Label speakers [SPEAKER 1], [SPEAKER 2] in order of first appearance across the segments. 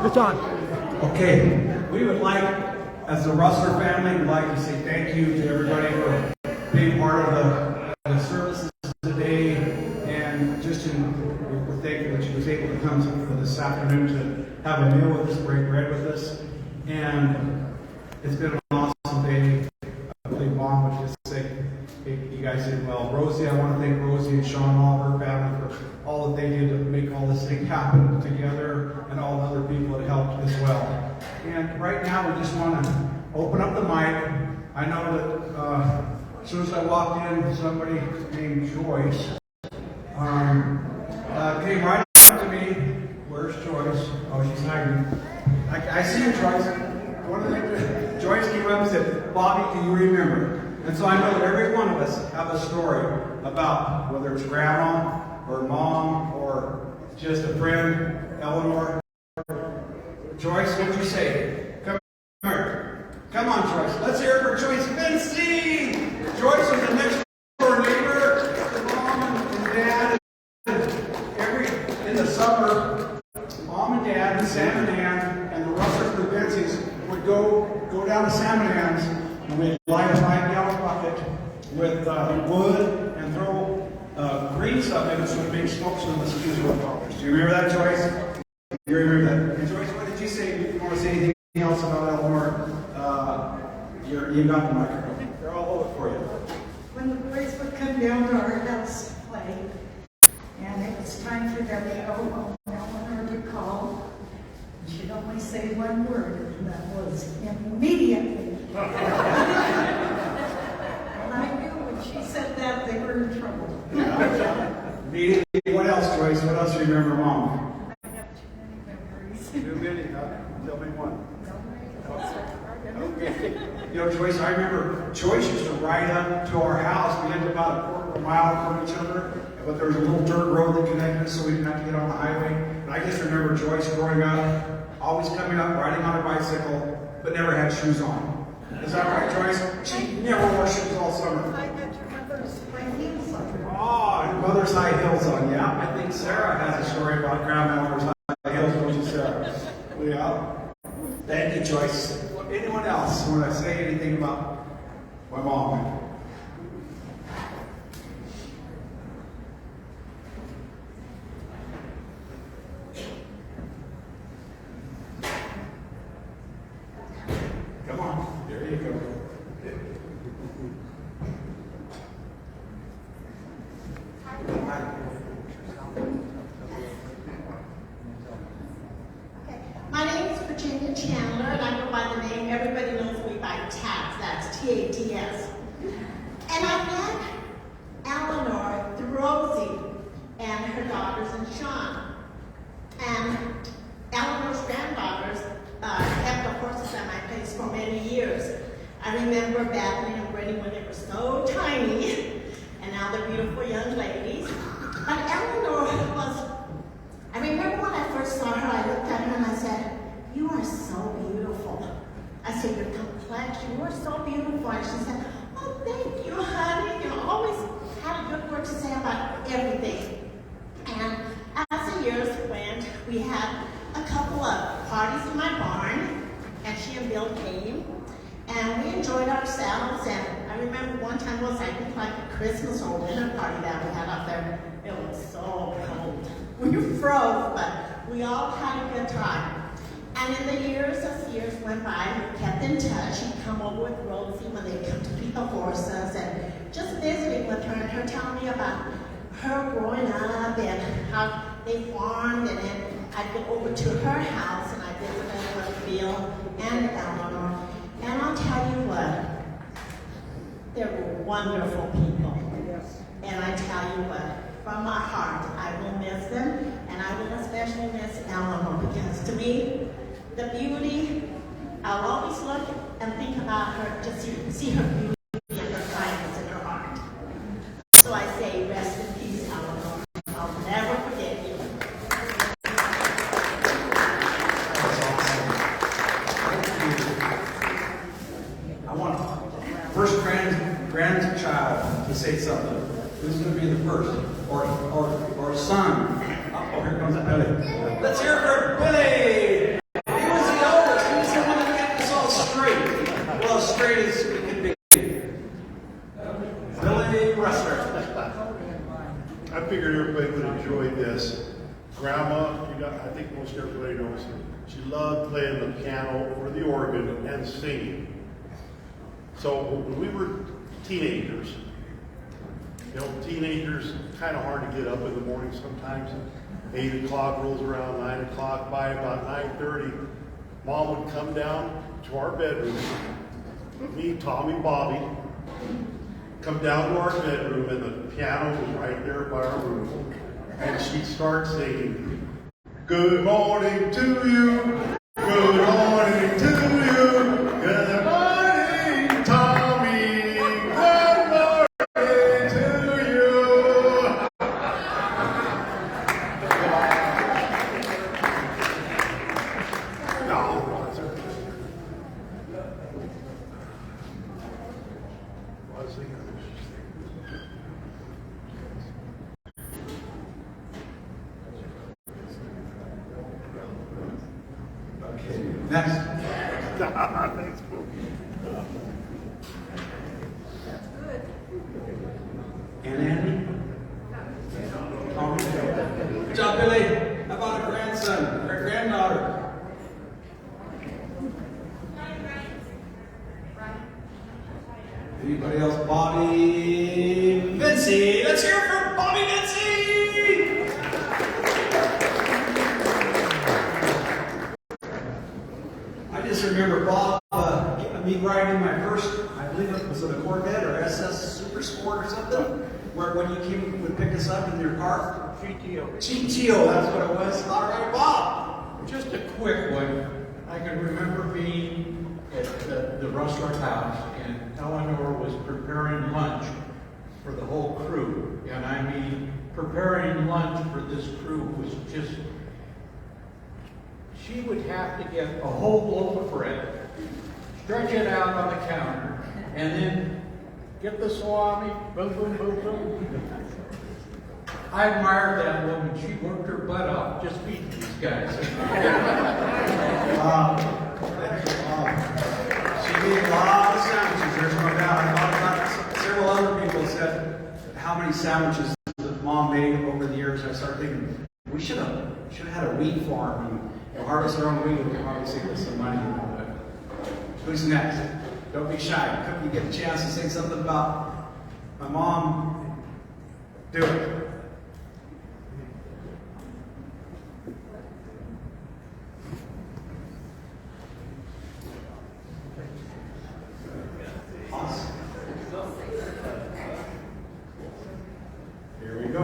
[SPEAKER 1] It's on.
[SPEAKER 2] Okay, we would like, as the Rusler family, we'd like to say thank you to everybody for being part of the services today, and we're thankful that you was able to come for this afternoon to have a meal with us, break bread with us, and it's been an awesome day. I believe Mom would just say, hey, you guys did well. Rosie, I want to thank Rosie and Sean and all her family for all that they did to make all this thing happen together, and all the other people that helped as well. And right now, we just want to open up the mic. I know that as soon as I walked in, somebody named Joyce came right up to me. Where's Joyce? Oh, she's hiding. I see you, Joyce. Joyce came up and said, Bobby, do you remember? And so I know that every one of us have a story about whether it's grandma or mom or just a friend, Eleanor. Joyce, what'd you say? Come here. Come on, Joyce. Let's hear it for Joyce Vinci. Joyce was the next door neighbor to Mom and Dad. In the summer, Mom and Dad and Sam and Ann and the Rusler Vinci's would go down to Sam and Ann's, and we'd light a 5-gallon bucket with wood and throw green stuff in it so it made smoke so the mosquitoes wouldn't bother us. Do you remember that, Joyce? You remember that? And Joyce, what did you say? If you want to say anything else about Eleanor, you got the microphone. They're all over for you.
[SPEAKER 3] When the boys would come down to our house to play, and it was time for them to go home, Eleanor would call. She'd only say one word, and that was immediately. And I knew when she said that, they were in trouble.
[SPEAKER 2] Immediately. What else, Joyce? What else do you remember, Mom?
[SPEAKER 3] I have too many memories.
[SPEAKER 2] Too many, huh? Tell me one. Okay. You know, Joyce, I remember Joyce used to ride up to our house. We lived about a quarter of a mile from each other, but there was a little dirt road that connected us so we didn't have to get on the highway. And I just remember Joyce growing up, always coming up, riding on her bicycle, but never had shoes on. Is that right, Joyce? She never wore shoes all summer.
[SPEAKER 3] I got your mother's high heels on.
[SPEAKER 2] Oh, and mother's high heels on. Yeah, I think Sarah has a story about grandmother's high heels, don't you, Sarah? Yeah. Thank you, Joyce. Anyone else want to say anything about my mom? Come on, there you go.
[SPEAKER 4] My name is Virginia Chandler, and I go by the name, everybody knows me by Tats, that's T-A-T-S. And I met Eleanor through Rosie and her daughters and Sean. And Eleanor's granddaughters kept the horses at my place for many years. I remember Bethany and Brittany when they were so tiny, and now they're beautiful young ladies. But Eleanor was, I remember when I first saw her, I looked at her and I said, you are so beautiful. I said, your complexion, you are so beautiful. And she said, oh, thank you, honey. You always had a good word to say about everything. And as the years went, we had a couple of parties in my barn, and she and Bill came, and we enjoyed ourselves. And I remember one time was, I think, like a Christmas or winter party that we had out there. It was so cold. We froze, but we all had a good time. And in the years, as years went by, we kept in touch. She'd come over with Rosie when they'd come to feed the horses, and just visiting with her, and her telling me about her growing up and how they farmed. And then I'd go over to her house, and I visited with Bill and Eleanor. And I'll tell you what, they were wonderful people. And I tell you what, from my heart, I will miss them, and I will especially miss Eleanor, because to me, the beauty, I'll always look and think about her, just see her beauty and her kindness in her heart. So I say, rest in peace, Eleanor. I'll never forget you.
[SPEAKER 2] I want first grandchild to say something. Who's going to be the first? Or son? Oh, here comes Billy. Let's hear it for Billy!
[SPEAKER 1] Grandma, I think most everybody knows, she loved playing the piano or the organ and singing. So when we were teenagers, teenagers kind of hard to get up in the morning sometimes. 8 o'clock rolls around, 9 o'clock. By about 9:30, Mom would come down to our bedroom. Me, Tommy, Bobby, come down to our bedroom, and the piano was right there by our room. And she'd start singing, "Good morning to you, good morning to you, good morning, Tommy, good morning to you." No,
[SPEAKER 2] Okay, next.
[SPEAKER 1] Thanks, Boo.
[SPEAKER 2] And Andy? Tommy? Good job, Billy. How about a grandson or a granddaughter? Anybody else? Bobby Vinci. Let's hear it for Bobby Vinci. I just remember Bob me riding my first, I believe it was a Corvette or SS Super Sport or something, where when you came would pick us up in your car. GTO, that's what it was. All right, Bob.
[SPEAKER 5] Just a quick one. I can remember being at the Roselawn house, and Eleanor was preparing lunch for the whole crew. And I mean, preparing lunch for this crew was just, she would have to get a whole loaf of bread, stretch it out on the counter, and then get the salami, boom, boom, boom, boom. I admired that woman. She worked her butt off just feeding these guys.
[SPEAKER 2] She made a lot of sandwiches, there's no doubt. I thought about several other people said how many sandwiches that Mom made over the years. I started thinking, we should have had a wheat farm and harvest our own wheat. We could obviously get some money. But who's next? Don't be shy. Could you get a chance to say something about my mom? Do it. Awesome. Here we go.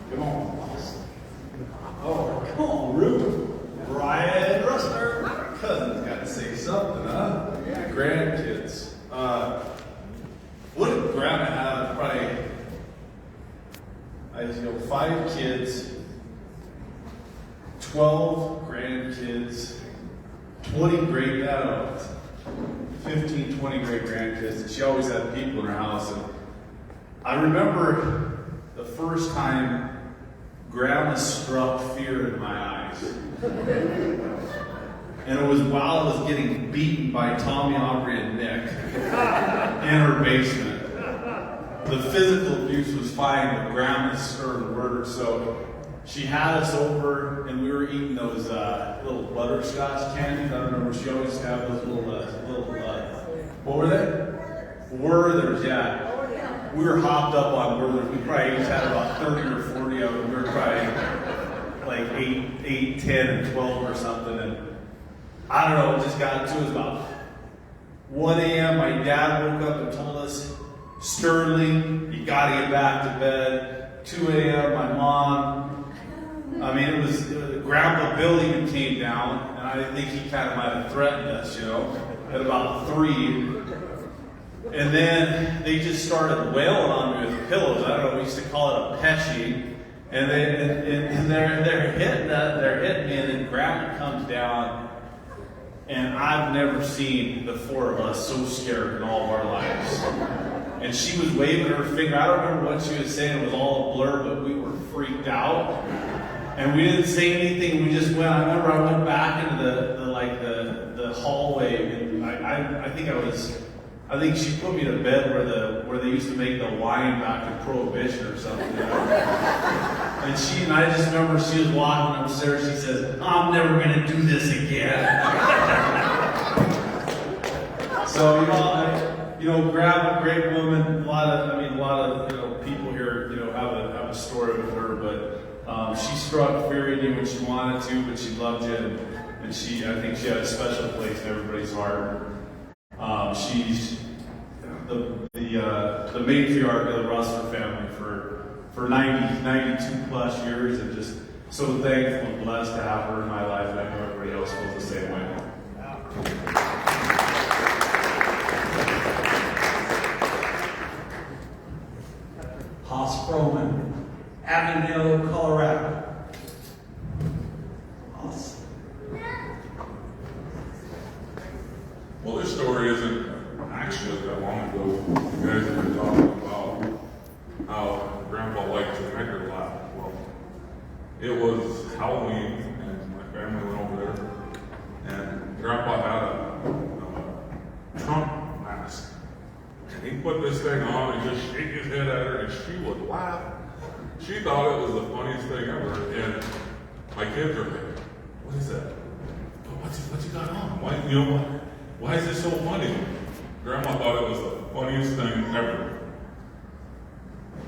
[SPEAKER 2] Come on, boss. Oh, come on, Ruth. Brian Rusler.
[SPEAKER 6] Cousin's got to say something, huh? Yeah, grandkids. What did Grandma have? Probably, 5 kids, 12 grandkids, 20 great, 15, 20 great grandkids. And she always had people in her house. And I remember the first time Grandma struck fear in my eyes. And it was while I was getting beaten by Tommy, Aubrey, and Nick in her basement. The physical abuse was fine, but Grandma stirred the murder. So she had us over, and we were eating those little butterscotch candies. I remember she always had those little what were they? Werthers, yeah. We were hopped up on Werthers. We probably each had about 30 or 40 of them. We were probably like 8, 10, and 12 or something. And I don't know, it just got to us about 1 a.m. My dad woke up and told us sternly, you got to get back to bed. 2 a.m. my mom, I mean, it was Grandpa Bill even came down, and I think he kind of might have threatened us, at about 3. And then they just started wailing on me with pillows. I don't know, we used to call it a pesci. And they're hitting me, and then Grandma comes down. And I've never seen the 4 of us so scared in all of our lives. And she was waving her finger. I don't remember what she was saying. It was all a blur, but we were freaked out. And we didn't say anything. We just went. I remember I went back into the hallway, and I think she put me to bed where they used to make the wine back in Prohibition or something. And I just remember she was walking upstairs. She says, "I'm never gonna do this again." So grab a great woman. A lot of people here, have a story with her. But she struck fear in you when she wanted to, but she loved you, and I think she had a special place in everybody's heart. She's the matriarch of the Rusler family for 92 plus years, and just so thankful and blessed to have her in my life. And I know everybody else feels the same way.
[SPEAKER 2] Haas Froman, Avondale, Colorado. Haas.
[SPEAKER 7] Well, this story isn't actually that long ago. You guys have been talking about how Grandpa liked to make her laugh. Well, it was Halloween, and my family went over there, and Grandpa had a Trump mask. And he put this thing on and just shake his head at her, and she would laugh. She thought it was the funniest thing ever, and my kids are like, "What is that? What's he got on? Why is this so funny?" Grandma thought it was the funniest thing ever.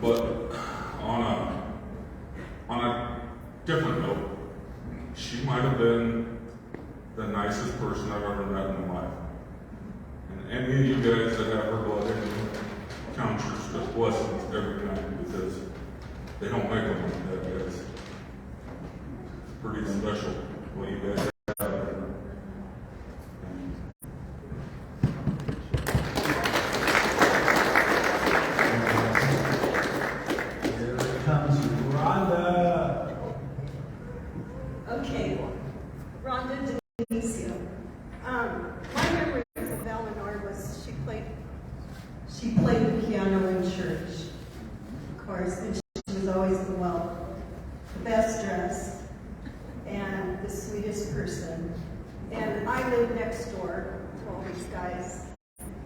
[SPEAKER 7] But on a different note, she might have been the nicest person I've ever met in my life. And any of you guys that have her blood in you, count your just blessings every time, because they don't make them like that, guys. It's pretty special what you guys have.
[SPEAKER 8] Okay, Rhonda Denisio. My memory of Eleanor was she played the piano in church, of course, and she was always the best dressed and the sweetest person. And I lived next door to all these guys.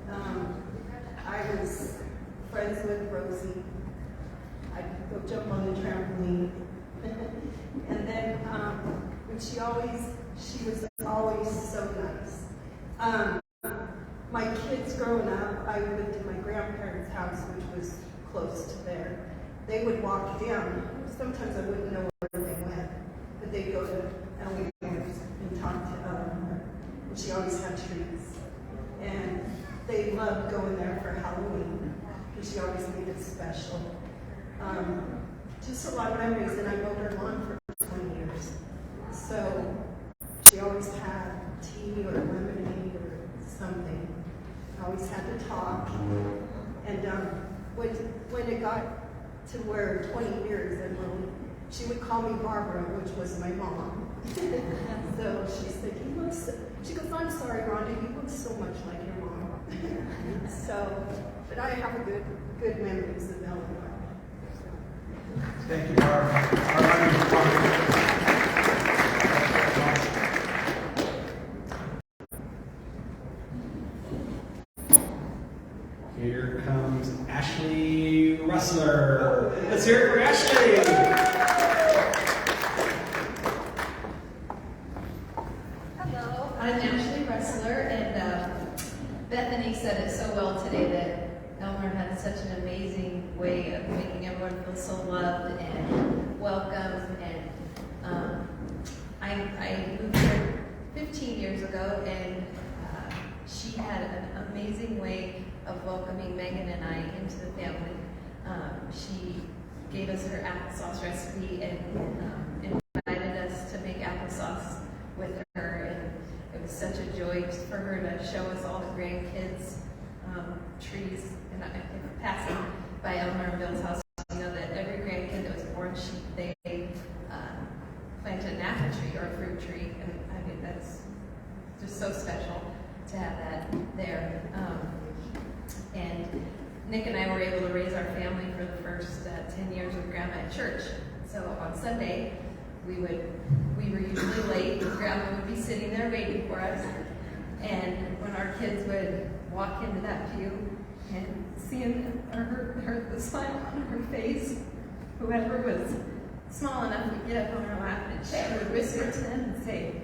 [SPEAKER 8] I was friends with Rosie. I'd go jump on the trampoline. And then she was always so nice. My kids growing up, I lived in my grandparents' house, which was close to there. They would walk down. Sometimes I wouldn't know where they went, but they'd go to Eleanor's and talk to Eleanor. And she always had treats. And they loved going there for Halloween, because she always made it special. Just a lot of memories, and I mowed her lawn for 20 years. So she always had tea or lemonade or something. I always had to talk. And when it got to where 20 years, and she would call me Barbara, which was my mom. So she said, she goes, "I'm sorry, Rhonda, you look so much like your mom." But I have good memories of Eleanor.
[SPEAKER 2] Thank you, Barbara. Here comes Ashley Rusler. Let's hear it for Ashley.
[SPEAKER 9] Hello, I'm Ashley Rusler, and Bethany said it so well today that Eleanor had such an amazing way of making everyone feel so loved and welcome. And I moved here 15 years ago, and she had an amazing way of welcoming Megan and I into the family. She gave us her applesauce recipe and invited us to make applesauce with her, and it was such a joy for her to show us all the grandkids' trees. And if we're passing by Eleanor and Bill's house, you know that every grandkid that was born, they planted an apple tree or a fruit tree, and I mean that's just so special to have that there. And Nick and I were able to raise our family for the first 10 years with Grandma at church. So on Sunday, we were usually late. Grandma would be sitting there waiting for us. And when our kids would walk into that pew and seeing the smile on her face, whoever was small enough to get up on her lap and she would whisper to them and say,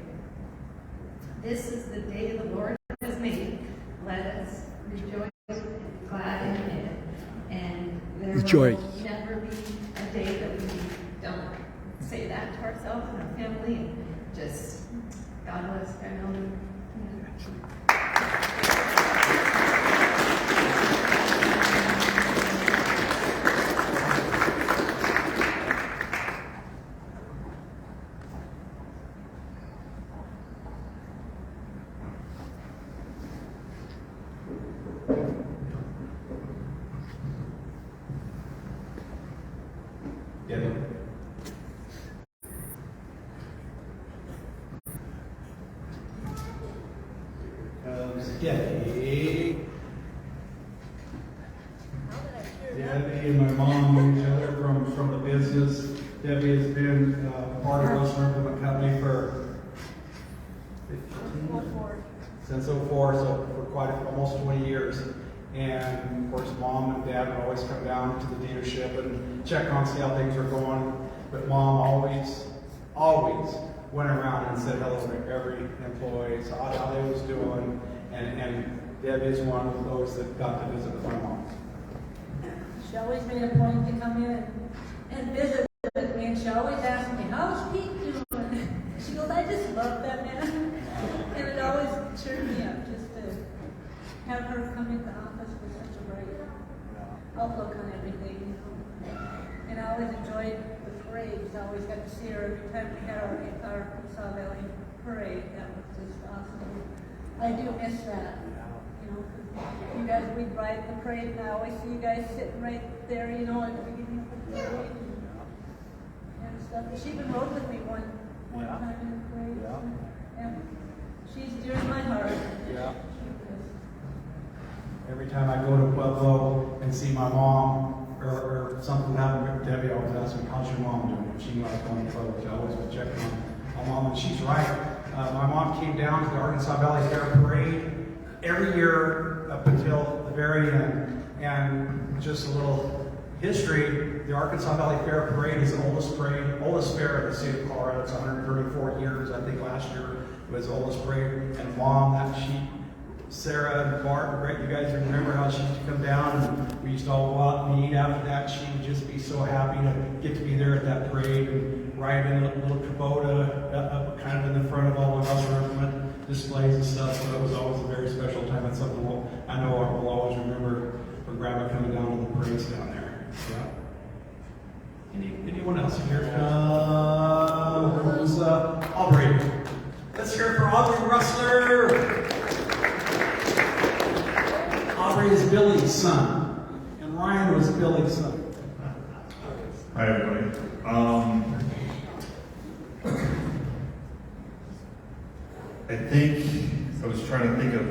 [SPEAKER 9] "This is the day the Lord has made. Let us rejoice and be glad in it." And there
[SPEAKER 2] Rejoice.
[SPEAKER 9] will never be a day that we don't say that to ourselves and our family, and just God bless Grandma.
[SPEAKER 2] Debbie. Debbie and my mom knew each other from the business. Debbie has been part of Rusler Implement Company for 15, since 04, so for almost 20 years. And of course, Mom and Dad would always come down to the dealership and check on, see how things were going. But Mom always went around and said hello to every employee, saw how they was doing. And Debbie is one of those that got to visit with my mom.
[SPEAKER 10] She always made a point to come in and visit with me, and she always asked me, "How's Pete doing?" She goes, "I just love that man." And it always cheered me up just to have her come into the office with such a bright outlook on everything. And I always enjoyed the parades. I always got to see her every time we had our Arkansas Valley parade. That was just awesome. I do miss that. You know, 'cause you guys, we'd ride the parade, and I always see you guys sitting right there, you know, at the beginning of the parade and stuff. She even rode with me one time in the parade. And she's dear to my heart.
[SPEAKER 2] Yeah. Every time I go to Pueblo and see my mom or something happened with Debbie, I always ask her, "How's your mom doing?" If she knew I was going to Pueblo, she always was checking on my mom, and she's right. My mom came down to the Arkansas Valley Fair Parade every year up until the very end. And just a little history, the Arkansas Valley Fair Parade is the oldest fair in the state of Colorado. It's 134 years. I think last year was the oldest parade. And Mom, Sarah and Bart and Brett, you guys remember how she used to come down and we used to all go out and eat after that. She would just be so happy to get to be there at that parade and ride in a little Kubota up kind of in the front of all the Rusler Implement displays and stuff. So it was always a very special time. It's something I know I will always remember from Grandma coming down to the parades down there. Yeah. Anyone else here? Who's Aubrey? Let's hear it for Aubrey Rusler. Aubrey is Billy's son, and Ryan was Billy's son.
[SPEAKER 11] Hi, everybody. I was trying to think of,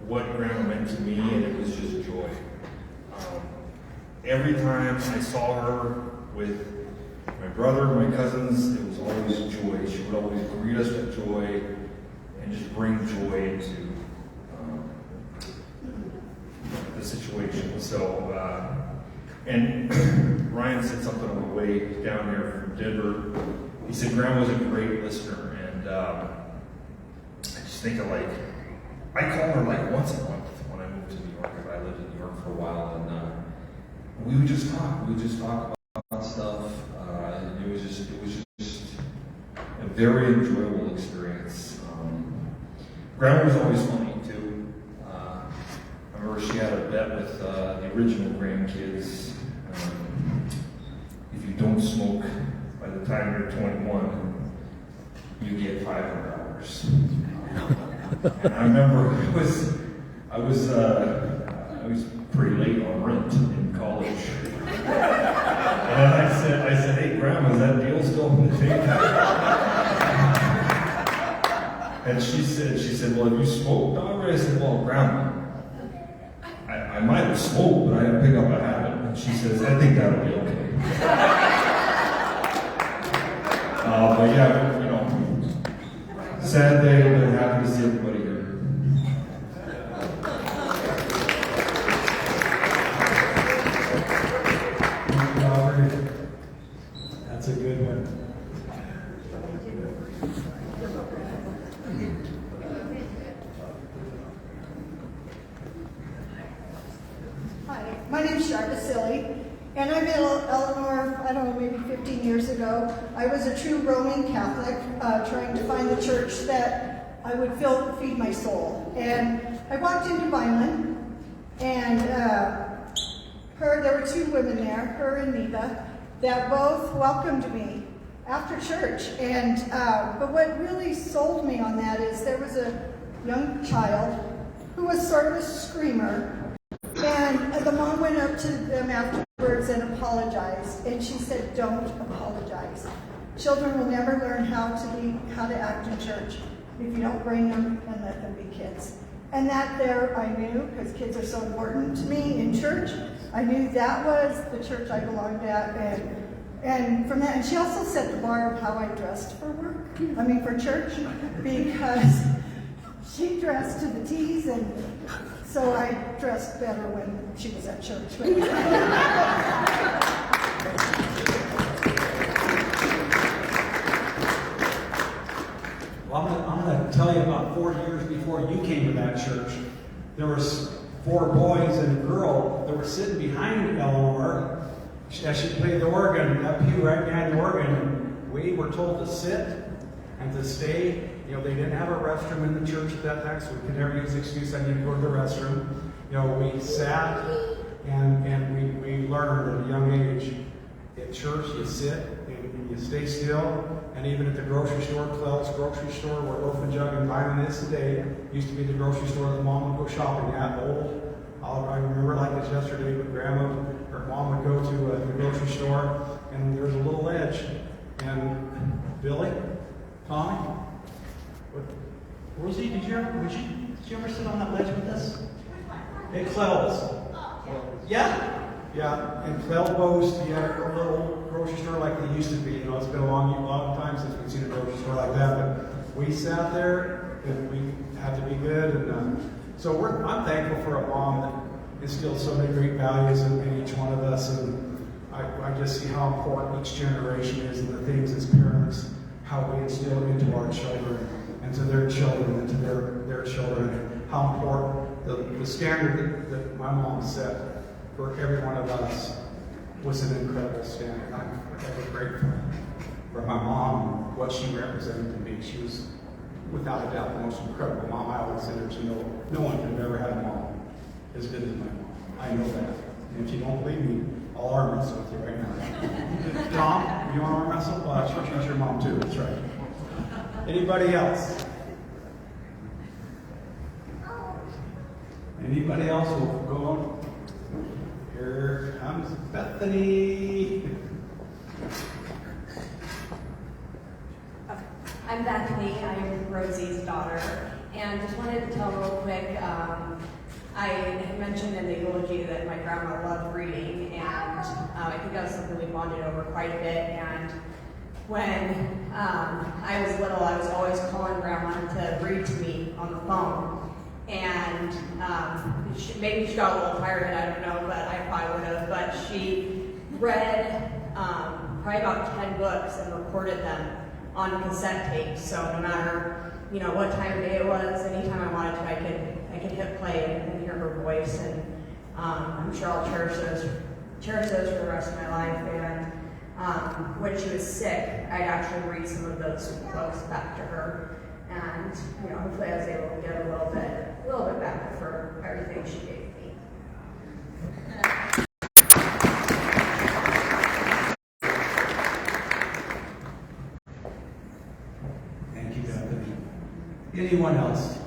[SPEAKER 11] what Grandma meant to me, and it was just joy. Every time I saw her with my brother, my cousins, it was always joy. She would always greet us with joy and just bring joy into the situation. So, and Ryan said something on the way down here from Denver. He said Grandma was a great listener, and I just think of I call her once a month when I moved to New York. I lived in New York for a while, and we would just talk. We would just talk about stuff. And it was just a very enjoyable experience. Grandma was always funny too. I remember she had a bet with the original grandkids. If you don't smoke by the time you're 21, you get $500. And I remember I was pretty late on rent in college. And I said, "Hey, Grandma, is that deal still on the table?" And she said, "Well, have you smoked already?" I said, "Well, Grandma, I might have smoked, but I didn't pick up a habit." And she says, "I think that'll be okay." But yeah, sad day, but happy to see everybody here.
[SPEAKER 2] a good one.
[SPEAKER 3] Hi, my name's Sharpa Silly, and I met Eleanor, I don't know, maybe 15 years ago. I was a true Roman Catholic, trying to find the church that I would feed my soul. And I walked into Vineland, and there were two women there, her and Neva, that both welcomed me after church. And but what really sold me on that is there was a young child who was sort of a screamer. And the mom went up to them afterwards and apologized. And she said, "Don't apologize. Children will never learn how to act in church if you don't bring them and let them be kids." And that there I knew, because kids are so important to me in church, I knew that was the church I belonged at. And from that, and she also set the bar of how I dressed for church, because she dressed to the T's, and so I dressed better when she was at church.
[SPEAKER 2] Well, I'm going to tell you about 4 years before you came to that church. There was 4 boys and a girl that were sitting behind Eleanor as she played the organ, that pew right behind the organ. And we were told to sit and to stay. You know, they didn't have a restroom in the church at that time, so we could never use the excuse, I need to go to the restroom. You know, we sat and we learned at a young age. At church, you sit and you stay still. And even at the grocery store, Clell's grocery store, where Loaf and Jug and Vineland is today, used to be the grocery store that Mom would go shopping at. I remember like this yesterday, but Grandma or Mom would go to the grocery store, and there was a little ledge. And Billy, Tommy, Rosie, did you ever sit on that ledge with us? At Clell's. Yeah. Yeah, and Clell Boast, he had a little grocery store like they used to be. You know, it's been a long time since we've seen a grocery store like that. But we sat there, and we had to be good. And so I'm thankful for a mom that instilled so many great values in each one of us. And I just see how important each generation is, and the things as parents, how we instill into our children, and to their children, and to their children. How important the standard that my mom set for every one of us was an incredible standard. I'm ever grateful for my mom, what she represented to me. She was, without a doubt, the most incredible mom. I always said her to know. No one could have ever had a mom as good as my mom. I know that. And if you don't believe me, I'll arm wrestle with you right now. Tom, you want to arm wrestle? Well, she's your mom too. That's right. Anybody else? Anybody else will go on? Here comes Bethany.
[SPEAKER 12] I'm Bethany. I'm Rosie's daughter. And just wanted to tell real quick, I had mentioned in the eulogy that my grandma loved reading, and I think that was something we bonded over quite a bit. And when I was little, I was always calling Grandma to read to me on the phone. And maybe she got a little tired of it, I don't know, but I probably would have. But she read probably about 10 books and recorded them on cassette tapes. So no matter what time of day it was, anytime I wanted to, I could hit play and hear her voice. And I'm sure I'll cherish those for the rest of my life. And when she was sick, I'd actually read some of those books back to her. And hopefully I was able to get a little bit back for everything she gave me.
[SPEAKER 2] Thank you, Bethany. Anyone else?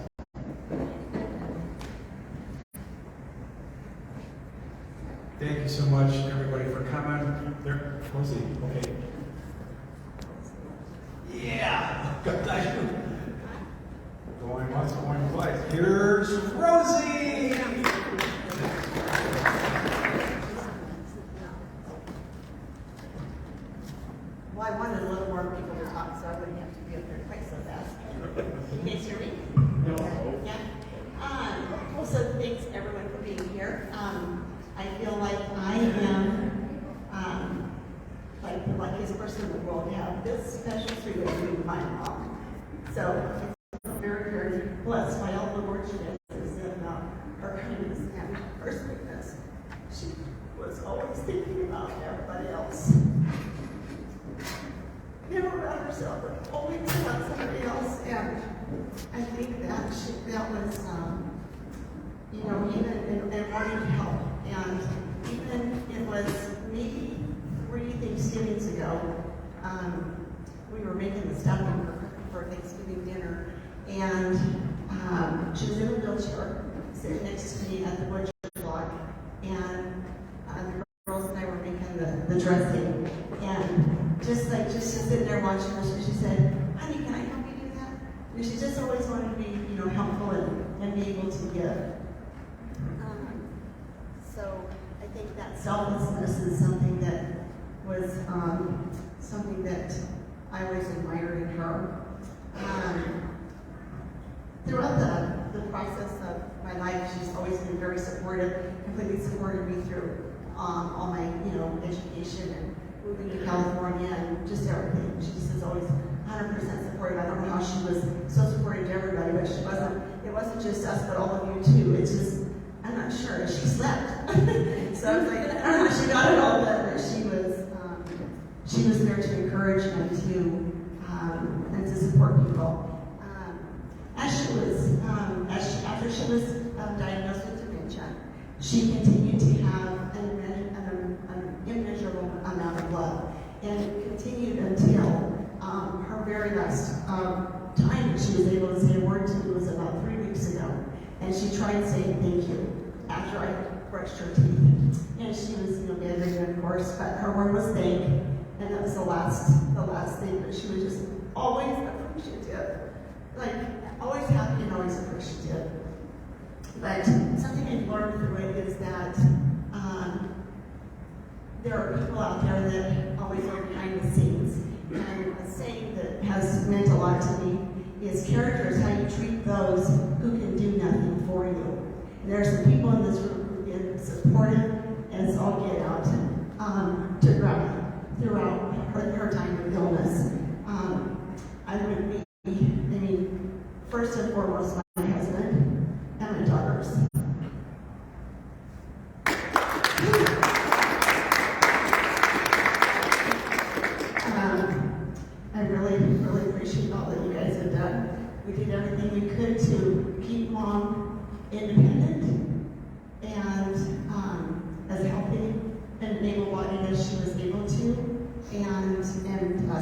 [SPEAKER 2] Thank you so much, everybody, for coming. There, Rosie. Okay. Yeah. Going once, going twice. Here's Rosie!
[SPEAKER 4] Well, I wanted a little more people to talk, so I wouldn't have to be up there quite so fast. Can you guys hear me? Yeah. Well, so thanks everyone for being here. I feel like I am like like his personal world to have this special treatment with my mom. So it's very, very blessed by all the words she does and her kindness and her sweetness. She was always thinking about everybody else. Never about herself, but always about somebody else. And I think that was, even in wanting to help. And even it was maybe 3 Thanksgivings ago, we were making the stuffing for Thanksgiving dinner, and she was in a wheelchair, sitting next to me at the butcher block, and the girls and I were making the dressing, and just sitting there watching her, she said, "Honey, can I help you do that?" And she just always wanted to be, helpful and be able to give. So I think that selflessness is something that was something that I always admired in her. Throughout the process of my life, she's always been very supportive, completely supported me through all my, education and moving to California and just everything. She just is always 100% supportive. I don't know how she was so supportive to everybody, but it wasn't just us, but all of you too. It's just, I'm not sure. She slept. So I was like, I don't know how she got it all done, but she was there to encourage and to support people. After she was diagnosed with dementia, she continued to have an immeasurable amount of love, and it continued until her very last time that she was able to say a word to me was about 3 weeks ago, and she tried saying thank you after I brushed her teeth, and she was bedridden, of course, but her word was thank, and that was the last thing. But she was just always appreciative, like always happy and always appreciative. But something I've learned through it is that there are people out there that always are behind the scenes. And a saying that has meant a lot to me is character is how you treat those who can do nothing for you. And there are some people in this room who've been supportive as all get out to Grandma throughout her time of illness. I would be, first and foremost, my husband and my daughters. I really, really appreciate all that you guys have done. We did everything we could to keep Mom independent and as healthy and able-bodied as she was able to, and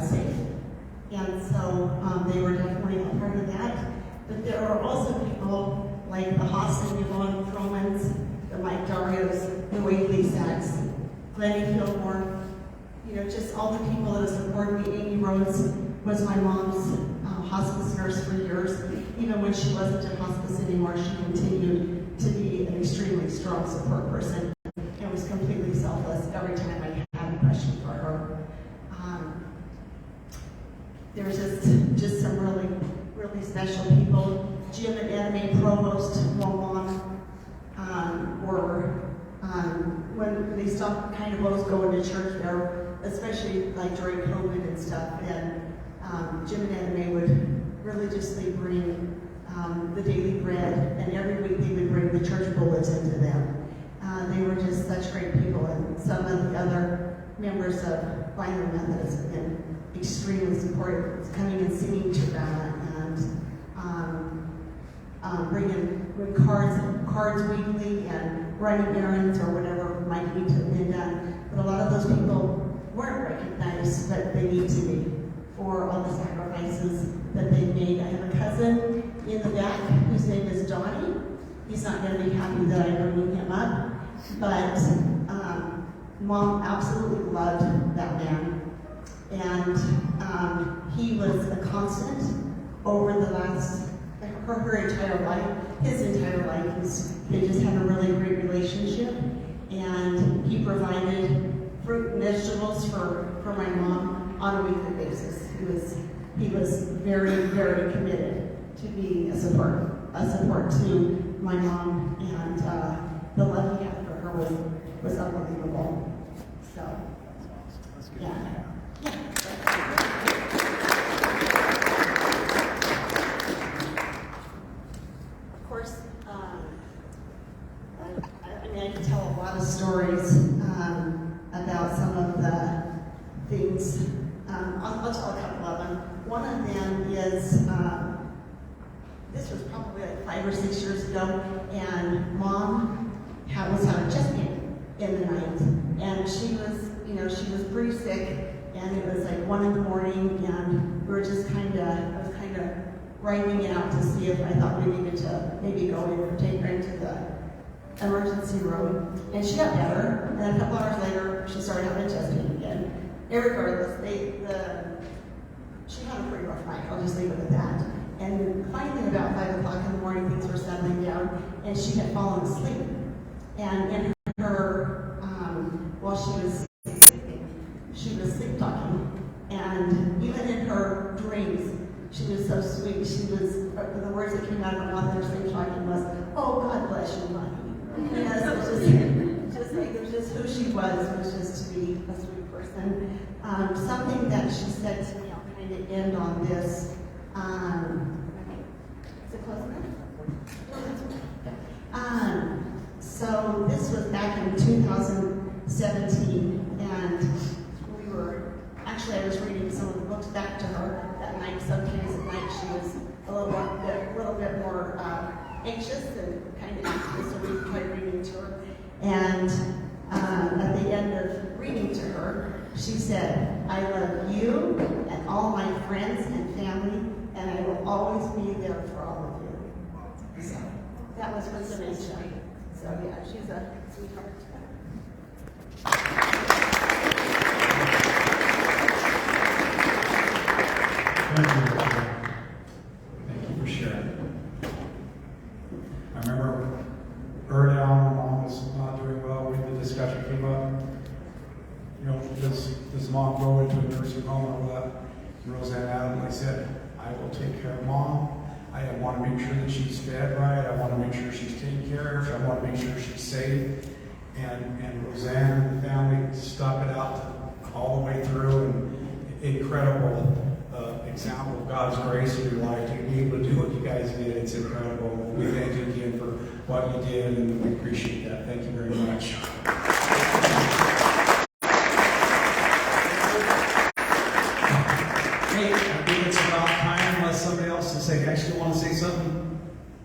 [SPEAKER 4] safe. And so they were definitely a part of that. But there are also people like the Haas and Yvonne Fromans, the Mike Darios, the Wakely Sacks, Glennie Fillmore, just all the people that have supported me. Amy Rose was my mom's hospice nurse for years. Even when she wasn't in hospice anymore, she continued to be an extremely strong support person and was completely selfless every time I had a question for her. There's just some really, really special people. Jim and Anime Provost, Mom, were when they stopped kind of both going to church there, especially like during COVID and stuff. And Jim and Anime would religiously bring the daily bread, and every week they would bring the church bulletin to them. They were just such great people, and some of the other members of Binary Methodist have been extremely supportive, coming and singing to Grandma and bringing cards weekly and running errands or whatever might need to have been done. But a lot of those people weren't recognized, but they need to be for all the sacrifices that they've made. I have a cousin in the back whose name is Donnie. He's not going to be happy that I bring him up, but Mom absolutely loved that man. And he was a constant over the last, her entire life, his entire life. They just had a really great relationship, and he provided fruit and vegetables for my mom on a weekly basis. He was very, very committed to being a support to my mom, and the love he had for her was unbelievable. So, yeah. readings. I'll tell a couple of them. One of them is, this was probably like 5 or 6 years ago, and Mom was having chest pain in the night, and she was pretty sick, and it was like 1 in the morning, and we were just I was kind of writing it out to see if I thought we needed to maybe go in or take her into the emergency room, and she got better, and then a couple hours later, she started having chest pain again. Irregardless, she had a pretty rough night, I'll just leave it at that. And finally, about 5 o'clock in the morning, things were settling down, and she had fallen asleep. And in her, while she was sleeping, she was sleep talking. And even in her dreams, she was so sweet. The words that came out of her mouth in her sleep talking was, "Oh, God bless you, honey." Yes, it was just who she was just to be a sweet person. Something that she said to me, I'll kind of end on this. Is it close enough? So this was back in 2017, and I was reading some of the books back to her that night. Sometimes at night she was a little bit more anxious and kind of anxious, so we tried reading to her. And at the end of reading to her, she said, "I love you and all my friends and family, and I will always be there for all of you." So that was with dementia. So yeah, she's a sweetheart.
[SPEAKER 2] Thank you for sharing. I remember early on, Mom was not doing well when the discussion came up. Does Mom go into a nursing home or what? And Roseanne adamantly said, "I will take care of Mom. I want to make sure that she's fed right. I want to make sure she's taken care of. I want to make sure she's safe." And Roseanne and the family stuck it out all the way through, and incredible example of God's grace in your life to be able to do what you guys did. It's incredible. We thank you again for what you did, and we appreciate that. Thank you very much. Hey, I think it's about time, unless somebody else will say, "I still want to say something."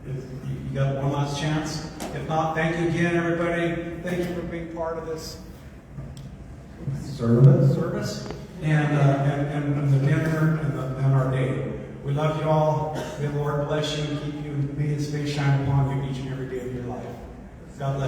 [SPEAKER 2] You got one last chance. If not, thank you again, everybody. Thank you for being part of this service. And the dinner and our day. We love you all. May the Lord bless you and keep you. May His face shine upon you each and every day of your life. God bless you.